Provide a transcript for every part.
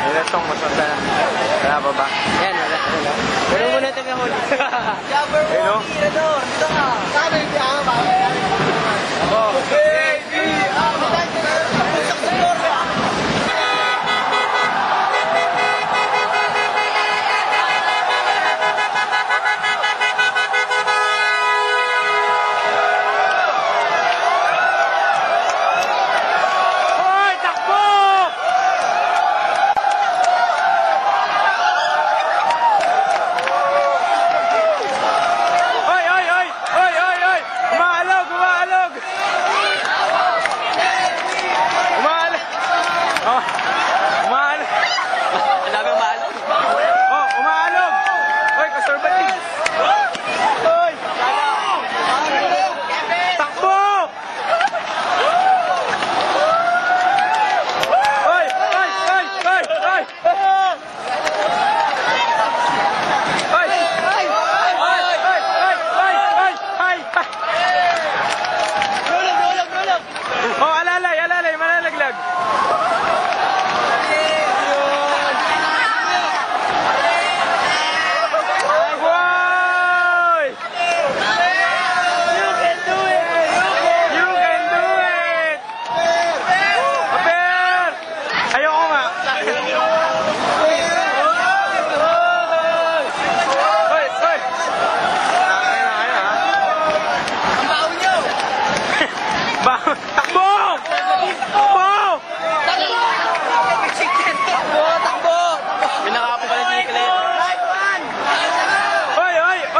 Ilasong, maswerte na. Wala pa ba? Yan, wala. Pero muna ito yung huli. Ayun o. Dito ka. Sabi, hindi ako ba? Ako.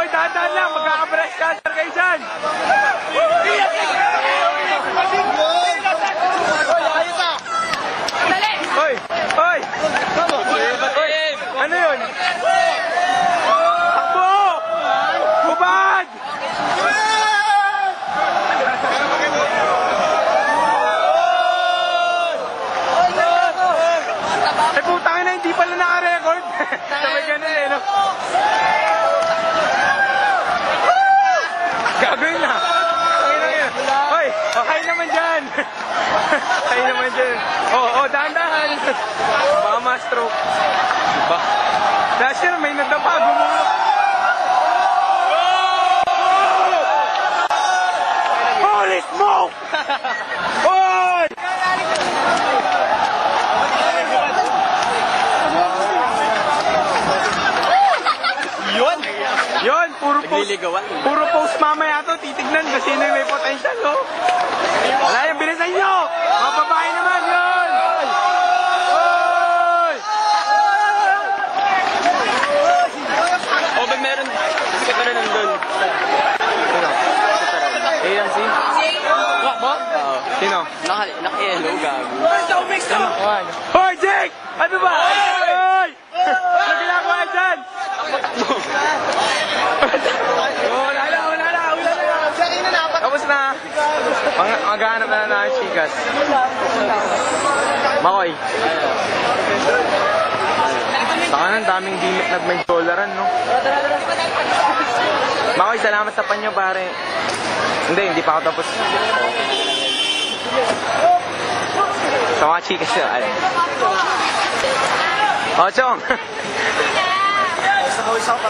Dahan-dahan lang, magkaka-breast cancer kayo dyan! Hoy! Hoy! Ano yun? Takbo! Hubad! Eh putang ina, hindi pala naka-record! Sabay ganun eh, no? Gagawin na! Hoy! Okay naman dyan! Okay naman dyan! Oo, dahan-dahan! Baka ma-stroke. Diba? Last year may nadapa, gumulo. Holy smoke! Hoy! Yun! Yun! Puro post mamaya to, titignan kung sino yung may potential, oh! Wala yung bilisan nyo! Mga babae naman, yun! Hoy! O, ba meron? Kasi ka rin nandun. Sino? ANC? Ba? Sino? Naka-yellow, gago. Hoy, Jake! Ano ba? Hoy! Ano ginagawa dyan? Wala na. Tapos na. Maghanap na ng chikas. Makoy. Saka ng daming dimit nag-may dollaran, no? Makoy, salamat sa panyo, pare. Hindi pa ako tapos. Sa mga chikas yun. Oh, Chong! Isa pa.